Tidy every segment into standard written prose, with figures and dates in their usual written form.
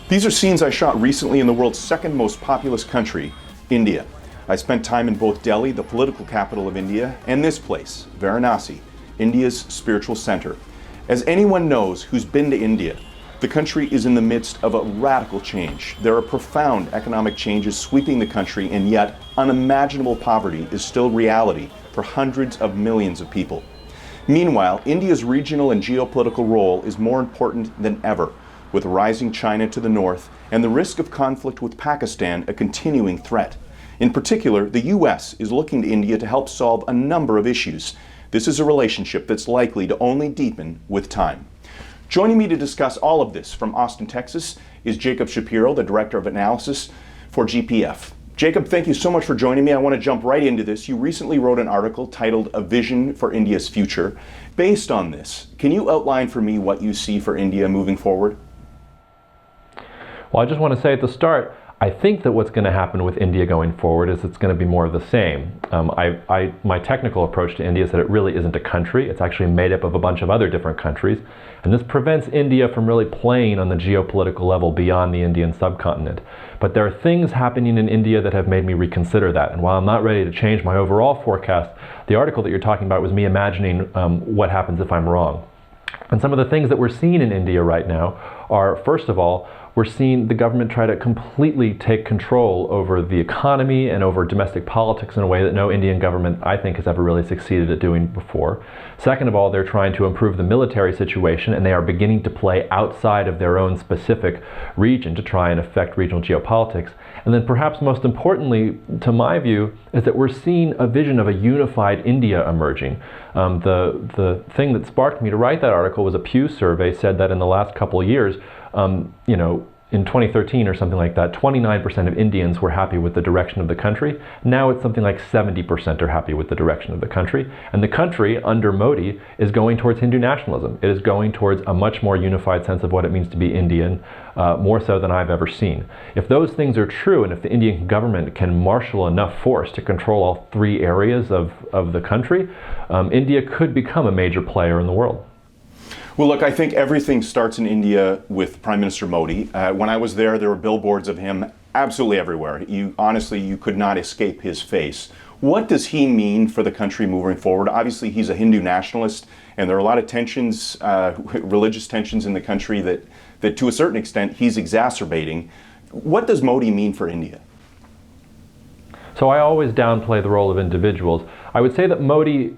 These are scenes I shot recently in the world's second most populous country, India. I spent time in both Delhi, the political capital of India, and this place, Varanasi, India's spiritual center. As anyone knows who's been to India, the country is in the midst of a radical change. There are profound economic changes sweeping the country, and yet unimaginable poverty is still reality for hundreds of millions of people. Meanwhile, India's regional and geopolitical role is more important than ever, with rising China to the north and the risk of conflict with Pakistan a continuing threat. In particular, the US is looking to India to help solve a number of issues. This is a relationship that's likely to only deepen with time. Joining me to discuss all of this from Austin, Texas, is Jacob Shapiro, the Director of Analysis for GPF. Jacob, thank you so much for joining me. I want to jump right into this. You recently wrote an article titled A Vision for India's Future. Based on this, can you outline for me what you see for India moving forward? Well, I just want to say at the start, I think that what's going to happen with India going forward is it's going to be more of the same. My technical approach to India is that it really isn't a country. It's actually made up of a bunch of other different countries. And this prevents India from really playing on the geopolitical level beyond the Indian subcontinent. But there are things happening in India that have made me reconsider that. And while I'm not ready to change my overall forecast, the article that you're talking about was me imagining what happens if I'm wrong. And some of the things that we're seeing in India right now are, first of all, we're seeing the government try to completely take control over the economy and over domestic politics in a way that no Indian government, I think, has ever really succeeded at doing before. Second of all, they're trying to improve the military situation, and they are beginning to play outside of their own specific region to try and affect regional geopolitics. And then perhaps most importantly, to my view, is that we're seeing a vision of a unified India emerging. The thing that sparked me to write that article was a Pew survey said that in the last couple of years, in 2013 or something like that, 29% of Indians were happy with the direction of the country. Now it's something like 70% are happy with the direction of the country. And the country, under Modi, is going towards Hindu nationalism. It is going towards a much more unified sense of what it means to be Indian, more so than I've ever seen. If those things are true, and if the Indian government can marshal enough force to control all three areas of the country, India could become a major player in the world. Well, look, I think everything starts in India with Prime Minister Modi. When I was there were billboards of him absolutely everywhere. Honestly, you could not escape his face. What does he mean for the country moving forward? Obviously, he's a Hindu nationalist, and there are a lot of tensions, religious tensions in the country that to a certain extent he's exacerbating. What does Modi mean for India? So I always downplay the role of individuals. I would say that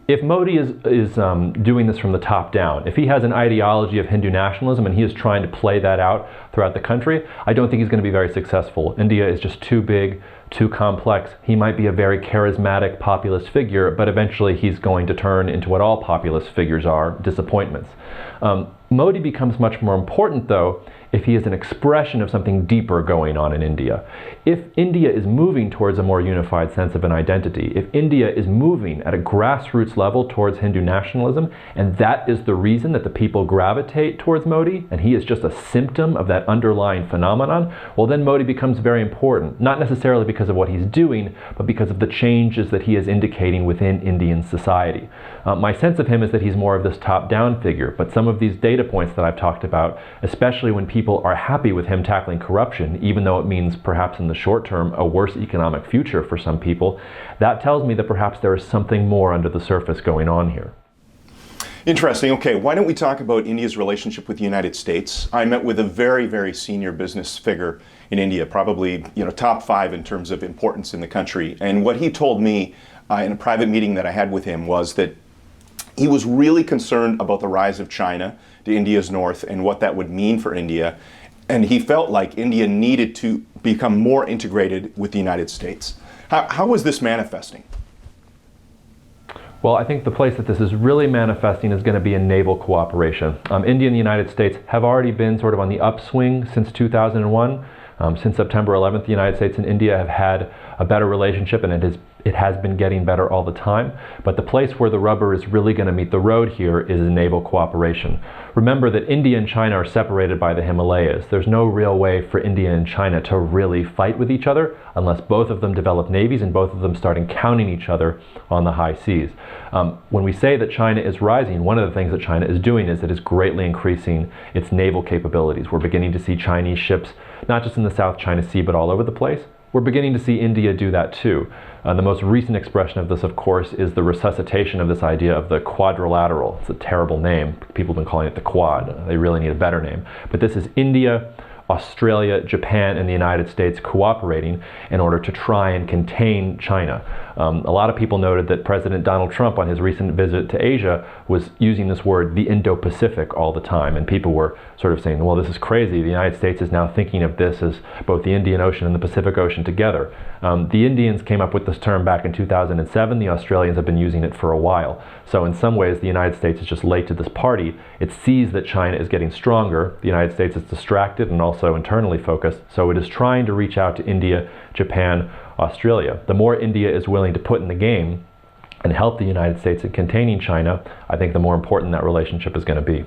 if Modi is doing this from the top down, if he has an ideology of Hindu nationalism and he is trying to play that out throughout the country, I don't think he's going to be very successful. India is just too big, too complex. He might be a very charismatic populist figure, but eventually he's going to turn into what all populist figures are, disappointments. Modi becomes much more important, though, if he is an expression of something deeper going on in India. If India is moving towards a more unified sense of an identity, if India is moving at a grassroots level towards Hindu nationalism, and that is the reason that the people gravitate towards Modi, and he is just a symptom of that underlying phenomenon, well then Modi becomes very important, not necessarily because of what he's doing, but because of the changes that he is indicating within Indian society. My sense of him is that he's more of this top-down figure, but some of these data points that I've talked about, especially when people are happy with him tackling corruption, even though it means perhaps in the short term a worse economic future for some people, that tells me that perhaps there is something more under the surface going on here. Interesting. Okay, why don't we talk about India's relationship with the United States? I met with a very, very senior business figure in India, probably top 5 in terms of importance in the country. And what he told me in a private meeting that I had with him was that he was really concerned about the rise of China to India's north and what that would mean for India. And he felt like India needed to become more integrated with the United States. How was this manifesting? Well, I think the place that this is really manifesting is going to be in naval cooperation. India and the United States have already been sort of on the upswing since 2001. Since September 11th, the United States and India have had a better relationship, and it has It has been getting better all the time, but the place where the rubber is really going to meet the road here is in naval cooperation. Remember that India and China are separated by the Himalayas. There's no real way for India and China to really fight with each other unless both of them develop navies and both of them start encountering each other on the high seas. When we say that China is rising, one of the things that China is doing is it is greatly increasing its naval capabilities. We're beginning to see Chinese ships, not just in the South China Sea, but all over the place. We're beginning to see India do that too. The most recent expression of this, of course, is the resuscitation of this idea of the quadrilateral. It's a terrible name. People have been calling it the Quad. They really need a better name. But this is India, Australia, Japan, and the United States cooperating in order to try and contain China. A lot of people noted that President Donald Trump on his recent visit to Asia was using this word, the Indo-Pacific, all the time. And people were sort of saying, well, this is crazy. The United States is now thinking of this as both the Indian Ocean and the Pacific Ocean together. The Indians came up with this term back in 2007. The Australians have been using it for a while. So in some ways, the United States is just late to this party. It sees that China is getting stronger. The United States is distracted and also internally focused. So it is trying to reach out to India, Japan, Australia. The more India is willing to put in the game and help the United States in containing China, I think the more important that relationship is going to be.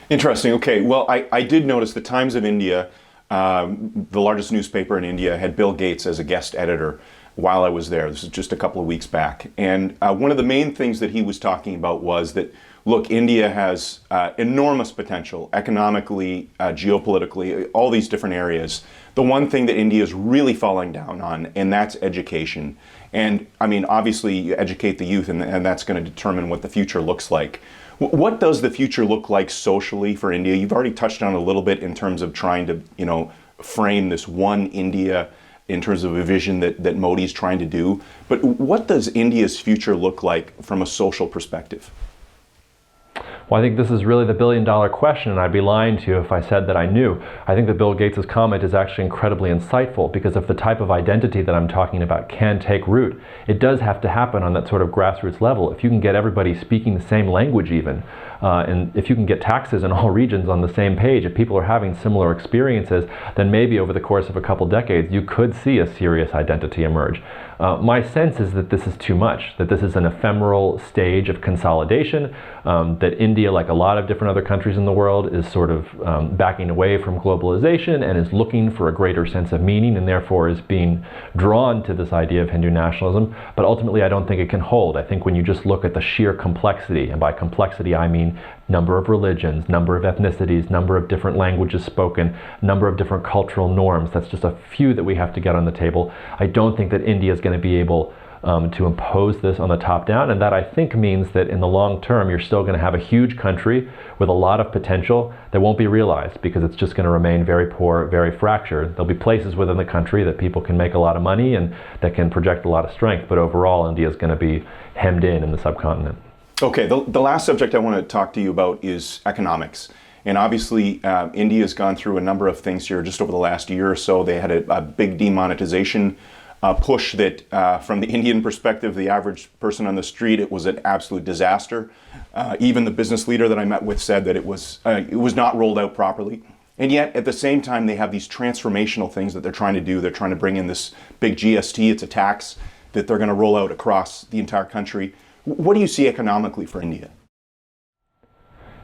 Interesting. Okay. Well, I did notice the Times of India, the largest newspaper in India, had Bill Gates as a guest editor while I was there. This is just a couple of weeks back. And one of the main things that he was talking about was that, look, India has enormous potential economically, geopolitically, all these different areas. The one thing that India is really falling down on, and that's education. And I mean, obviously, you educate the youth, and that's going to determine what the future looks like. What does the future look like socially for India? You've already touched on it a little bit in terms of trying to, frame this one India in terms of a vision that Modi's trying to do. But what does India's future look like from a social perspective? Well, I think this is really the billion-dollar question, and I'd be lying to you if I said that I knew. I think that Bill Gates' comment is actually incredibly insightful, because if the type of identity that I'm talking about can take root, it does have to happen on that sort of grassroots level. If you can get everybody speaking the same language even, and if you can get taxes in all regions on the same page, if people are having similar experiences, then maybe over the course of a couple decades, you could see a serious identity emerge. My sense is that this is too much, that this is an ephemeral stage of consolidation, that India, like a lot of different other countries in the world, is sort of backing away from globalization and is looking for a greater sense of meaning, and therefore is being drawn to this idea of Hindu nationalism. But ultimately, I don't think it can hold. I think when you just look at the sheer complexity, and by complexity I mean number of religions, number of ethnicities, number of different languages spoken, number of different cultural norms, that's just a few that we have to get on the table. I don't think that India is going to be able to impose this on the top down, and that I think means that in the long term you're still going to have a huge country with a lot of potential that won't be realized, because it's just going to remain very poor, very fractured. There'll be places within the country that people can make a lot of money and that can project a lot of strength, but overall India is going to be hemmed in the subcontinent. Okay, the last subject I want to talk to you about is economics. And obviously, India has gone through a number of things here just over the last year or so. They had a big demonetization push that, from the Indian perspective, the average person on the street, it was an absolute disaster. Even the business leader that I met with said that it was not rolled out properly. And yet, at the same time, they have these transformational things that they're trying to do. They're trying to bring in this big GST. It's a tax that they're going to roll out across the entire country. What do you see economically for India?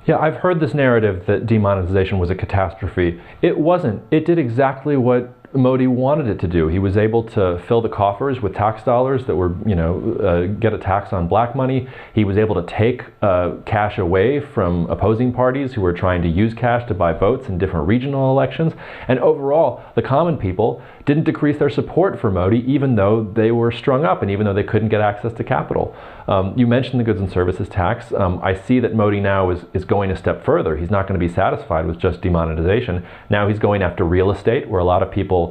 Yeah, I've heard this narrative that demonetization was a catastrophe. It wasn't. It did exactly what Modi wanted it to do. He was able to fill the coffers with tax dollars that were, get a tax on black money. He was able to take cash away from opposing parties who were trying to use cash to buy votes in different regional elections. And overall, the common people didn't decrease their support for Modi, even though they were strung up and even though they couldn't get access to capital. You mentioned the goods and services tax. I see that Modi now is going a step further. He's not going to be satisfied with just demonetization. Now he's going after real estate, where a lot of people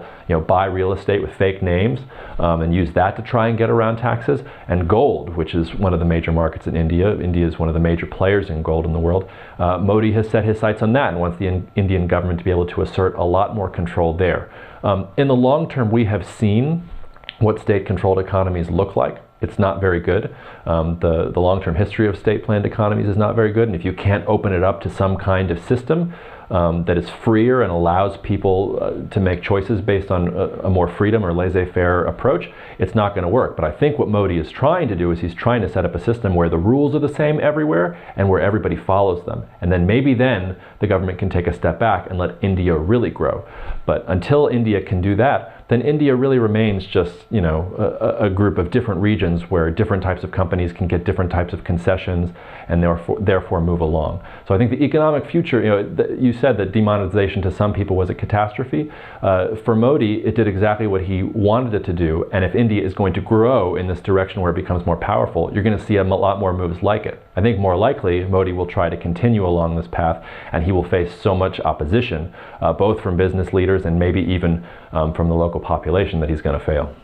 buy real estate with fake names and use that to try and get around taxes. And gold, which is one of the major markets in India. India is one of the major players in gold in the world. Modi has set his sights on that and wants the Indian government to be able to assert a lot more control there. In the long term, we have seen what state-controlled economies look like. It's not very good. The long-term history of state-planned economies is not very good, and if you can't open it up to some kind of system, that is freer and allows people to make choices based on a more freedom or laissez-faire approach, it's not going to work. But I think what Modi is trying to do is he's trying to set up a system where the rules are the same everywhere and where everybody follows them. And then maybe then the government can take a step back and let India really grow. But until India can do that, then India really remains just, you know, a group of different regions where different types of companies can get different types of concessions and therefore move along. So I think the economic future, you know, you said that demonetization to some people was a catastrophe. For Modi, it did exactly what he wanted it to do. And if India is going to grow in this direction where it becomes more powerful, you're going to see a lot more moves like it. I think more likely Modi will try to continue along this path, and he will face so much opposition, both from business leaders and maybe even from the local population, that he's going to fail.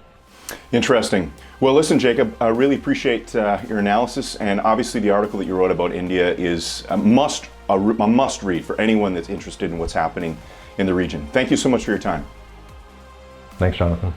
Interesting. Well, listen, Jacob, I really appreciate your analysis, and obviously the article that you wrote about India is a must read for anyone that's interested in what's happening in the region. Thank you so much for your time. Thanks, Jonathan.